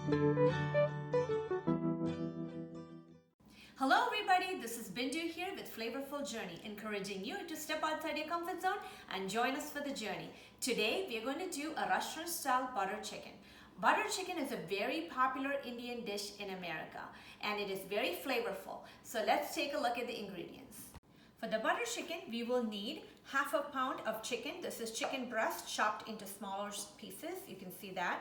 Hello everybody, this is Bindu here with Flavorful Journey, encouraging you to step outside your comfort zone and join us for the journey. Today we are going to do a restaurant style butter chicken. Butter chicken is a very popular Indian dish in America and it is very flavorful. So let's take a look at the ingredients. For the butter chicken, we will need half a pound of chicken. This is chicken breast chopped into smaller pieces. You can see that.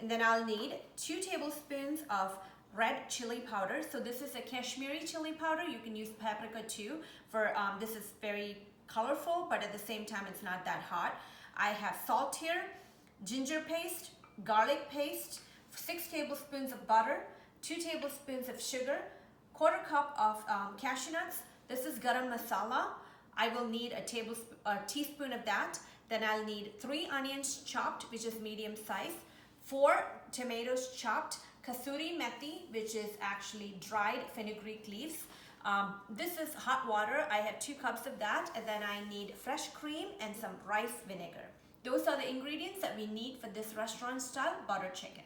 And then I'll need 2 tablespoons of red chili powder. So this is a Kashmiri chili powder. You can use paprika too. This is very colorful, but at the same time, it's not that hot. I have salt here, ginger paste, garlic paste, 6 tablespoons of butter, 2 tablespoons of sugar, 1/4 cup of cashew nuts. This is garam masala. I will need a teaspoon of that. Then I'll need 3 onions chopped, which is medium size, 4 tomatoes chopped, kasuri methi, which is actually dried fenugreek leaves. This is hot water. I have 2 cups of that, and then I need fresh cream and some rice vinegar. Those are the ingredients that we need for this restaurant style butter chicken.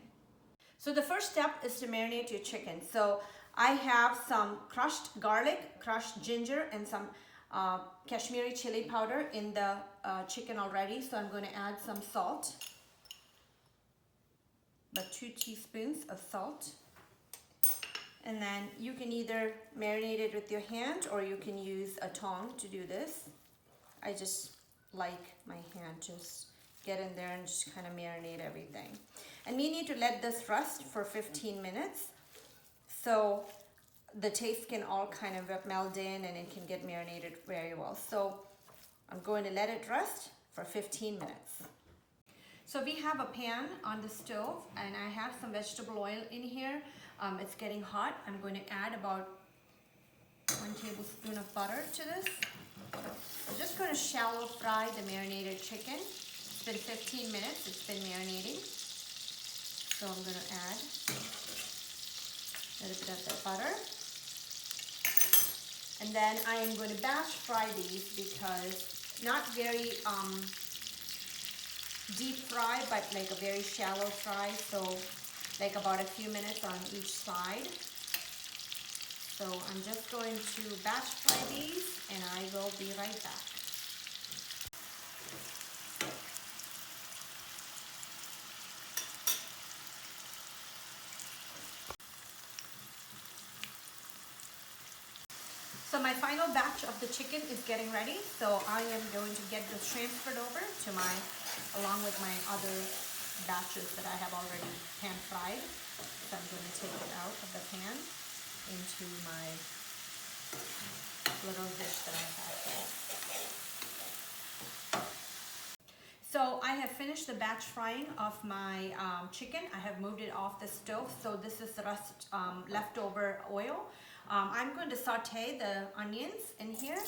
So the first step is to marinate your chicken. So I have some crushed garlic, crushed ginger, and some Kashmiri chili powder in the chicken already. So I'm going to add some salt, about 2 teaspoons of salt. And then you can either marinate it with your hand or you can use a tongue to do this. I just like my hand, just get in there and just kind of marinate everything. And we need to let this rest for 15 minutes so the taste can all kind of meld in and it can get marinated very well. So I'm going to let it rest for 15 minutes. So we have a pan on the stove and I have some vegetable oil in here. It's getting hot. I'm going to add about 1 tablespoon of butter to this. I'm just going to shallow fry the marinated chicken. It's been 15 minutes. It's been marinating. So I'm going to add a little bit of the butter. And then I am going to batch fry these because not very deep fry, but like a very shallow fry, so like about a few minutes on each side. So I'm just going to batch fry these and I will be right back. So my final batch of the chicken is getting ready. So I am going to get this transferred over to along with my other batches that I have already pan fried. So I'm going to take it out of the pan into my little dish that I have here. So I have finished the batch frying of my chicken. I have moved it off the stove. So this is the rest leftover oil. I'm going to saute the onions in here.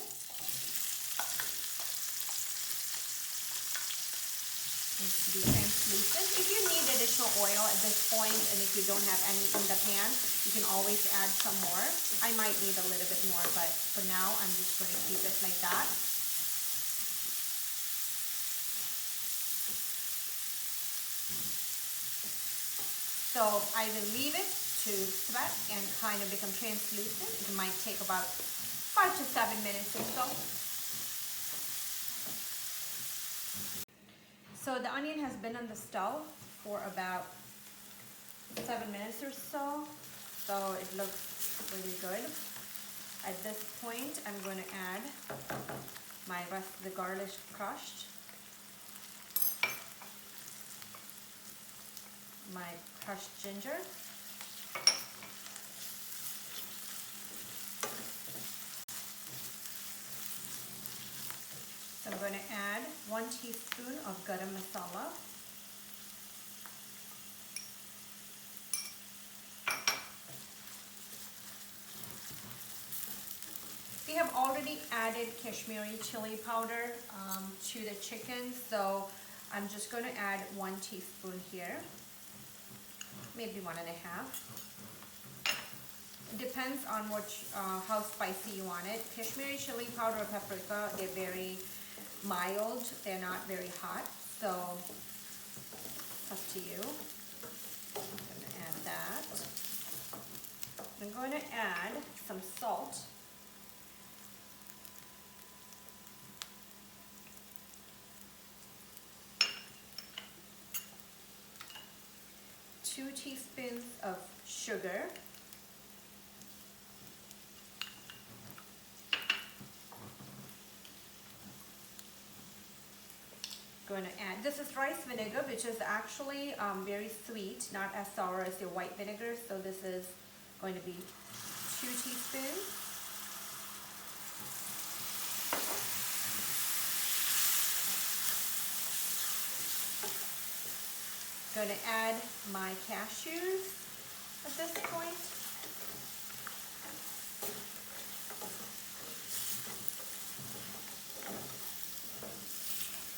To be translucent. If you need additional oil at this point and if you don't have any in the pan, you can always add some more. I might need a little bit more, but for now I'm just going to keep it like that. So I will leave it to sweat and kind of become translucent. It might take about 5 to 7 minutes or so. So the onion has been on the stove for about 7 minutes or so. So it looks really good. At this point, I'm going to add my rest of the garlic crushed, my crushed ginger, so I'm going to add 1 teaspoon of garam masala, we have already added Kashmiri chili powder to the chicken, so I'm just going to add 1 teaspoon here, maybe 1 1/2. It depends on how spicy you want it. Kashmiri chili powder or paprika, they're very mild, they're not very hot, so up to you. I'm going to add that. I'm going to add some salt. Two teaspoons of sugar. Going to add, this is rice vinegar, which is actually very sweet, not as sour as your white vinegar. So this is going to be 2 teaspoons. Going to add my cashews at this point.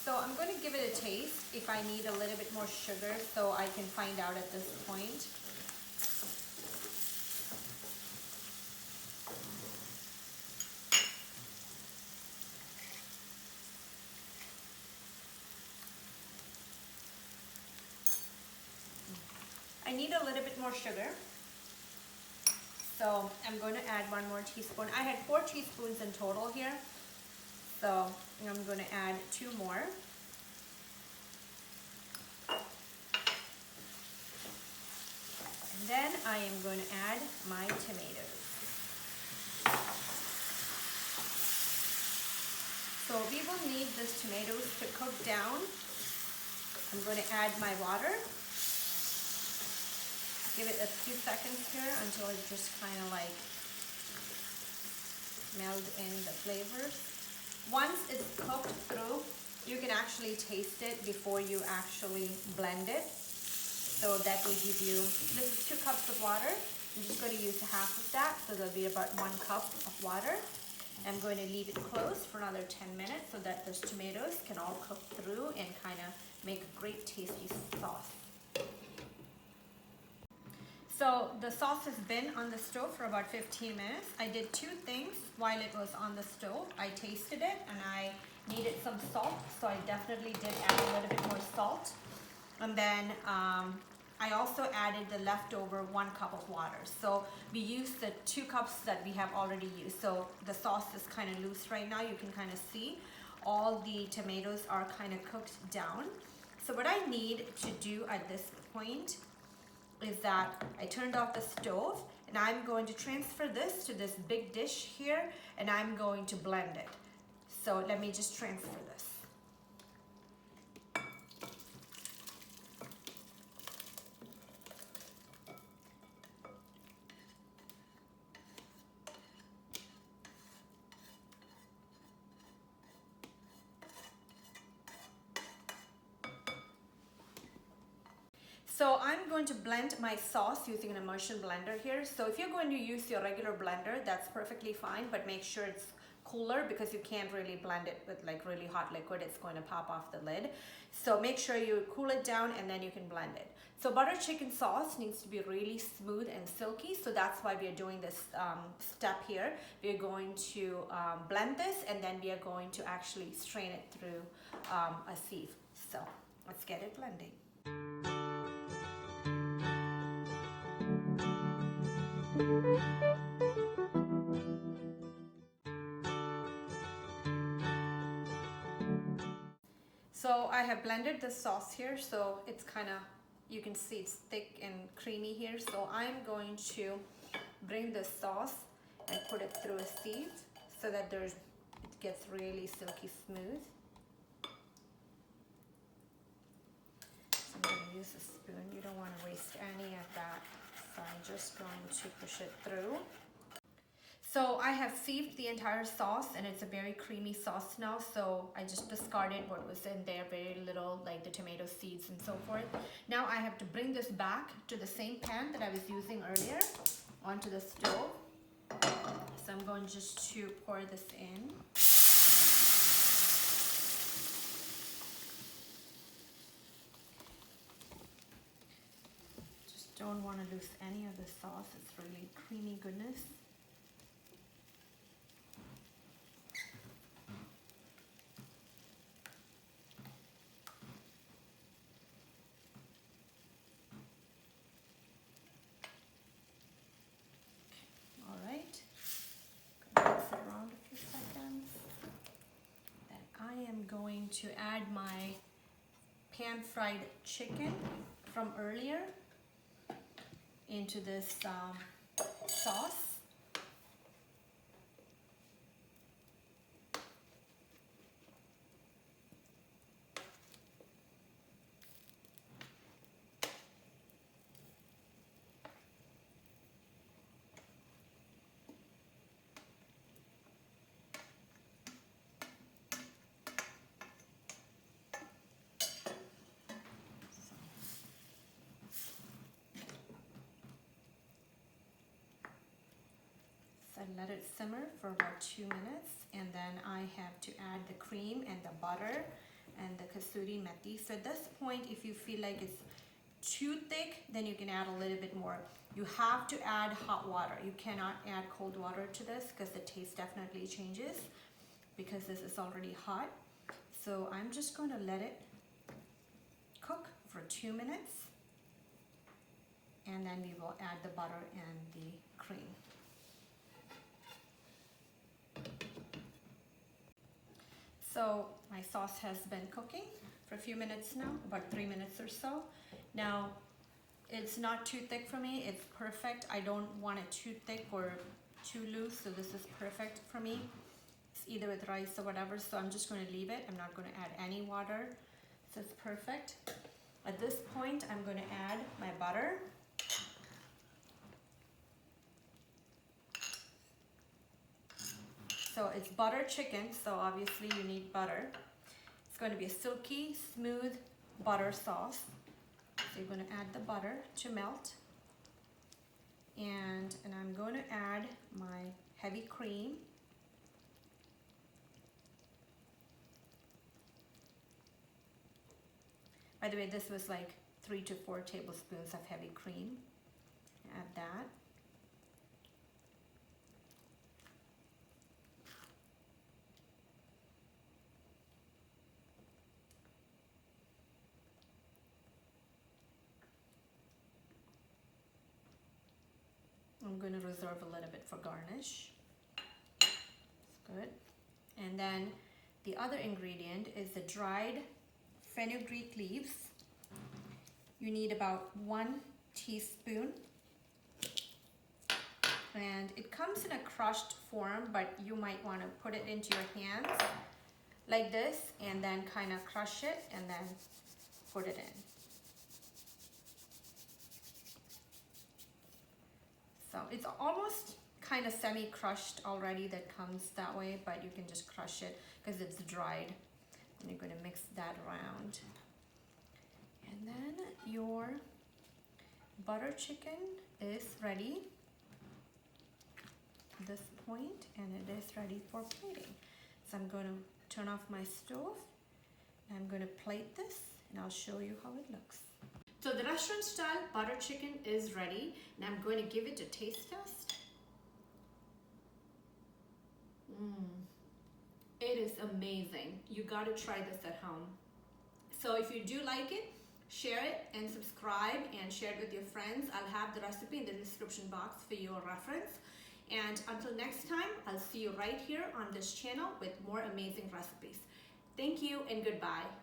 So I'm going to give it a taste if I need a little bit more sugar, so I can find out at this point. I need a little bit more sugar, so I'm going to add 1 more teaspoon. I had 4 teaspoons in total here, so I'm going to add 2 more. And then I am going to add my tomatoes. So we will need these tomatoes to cook down. I'm going to add my water. Give it a few seconds here until it just kind of like meld in the flavors. Once it's cooked through, you can actually taste it before you actually blend it. So that will give you, this is 2 cups of water. I'm just going to use half of that, so there'll be about 1 cup of water. I'm going to leave it closed for another 10 minutes so that those tomatoes can all cook through and kind of make a great tasty sauce. So the sauce has been on the stove for about 15 minutes. I did 2 things while it was on the stove. I tasted it and I needed some salt, so I definitely did add a little bit more salt. And then I also added the leftover 1 cup of water. So we used the 2 cups that we have already used. So the sauce is kind of loose right now. You can kind of see all the tomatoes are kind of cooked down. So what I need to do at this point is that I turned off the stove and I'm going to transfer this to this big dish here and I'm going to blend it. So let me just transfer this. So I'm going to blend my sauce using an immersion blender here. So if you're going to use your regular blender, that's perfectly fine, but make sure it's cooler because you can't really blend it with like really hot liquid. It's going to pop off the lid. So make sure you cool it down and then you can blend it. So butter chicken sauce needs to be really smooth and silky. So that's why we are doing this step here. We're going to blend this and then we are going to actually strain it through a sieve. So let's get it blending. So I have blended the sauce here, so it's kind of, you can see it's thick and creamy here. So I'm going to bring the sauce and put it through a sieve so that it gets really silky smooth. So I'm going to use a spoon. You don't want to waste any of that. So I'm just going to push it through. So I have sieved the entire sauce and it's a very creamy sauce now. So I just discarded what was in there, very little, like the tomato seeds and so forth. Now I have to bring this back to the same pan that I was using earlier onto the stove. So I'm going just to pour this in. Just don't want to lose any of the sauce. It's really creamy goodness. going to add my pan-fried chicken from earlier into this sauce. Let it simmer for about 2 minutes, and then I have to add the cream and the butter and the kasuri methi. So at this point, if you feel like it's too thick, then you can add a little bit more. You have to add hot water. You cannot add cold water to this because the taste definitely changes because this is already hot. So I'm just going to let it cook for 2 minutes, and then we will add the butter and the cream. So my sauce has been cooking for a few minutes now, about 3 minutes or so. Now, it's not too thick for me, it's perfect. I don't want it too thick or too loose, so this is perfect for me. It's either with rice or whatever, so I'm just going to leave it. I'm not going to add any water, so it's perfect. At this point, I'm going to add my butter. So it's butter chicken, so obviously you need butter. It's going to be a silky, smooth butter sauce. So you're going to add the butter to melt. And I'm going to add my heavy cream. By the way, this was like 3 to 4 tablespoons of heavy cream. Add that. I'm going to reserve a little bit for garnish. It's good. And then the other ingredient is the dried fenugreek leaves. You need about 1 teaspoon. And it comes in a crushed form, but you might want to put it into your hands like this and then kind of crush it and then put it in. So it's almost kind of semi-crushed already, that comes that way, but you can just crush it because it's dried. And you're going to mix that around. And then your butter chicken is ready at this point, and it is ready for plating. So I'm going to turn off my stove. I'm going to plate this, and I'll show you how it looks. So the restaurant style butter chicken is ready, and I'm going to give it a taste test. It is amazing. You got to try this at home. So if you do like it, share it and subscribe and share it with your friends. I'll have the recipe in the description box for your reference. And until next time, I'll see you right here on this channel with more amazing recipes. Thank you and goodbye.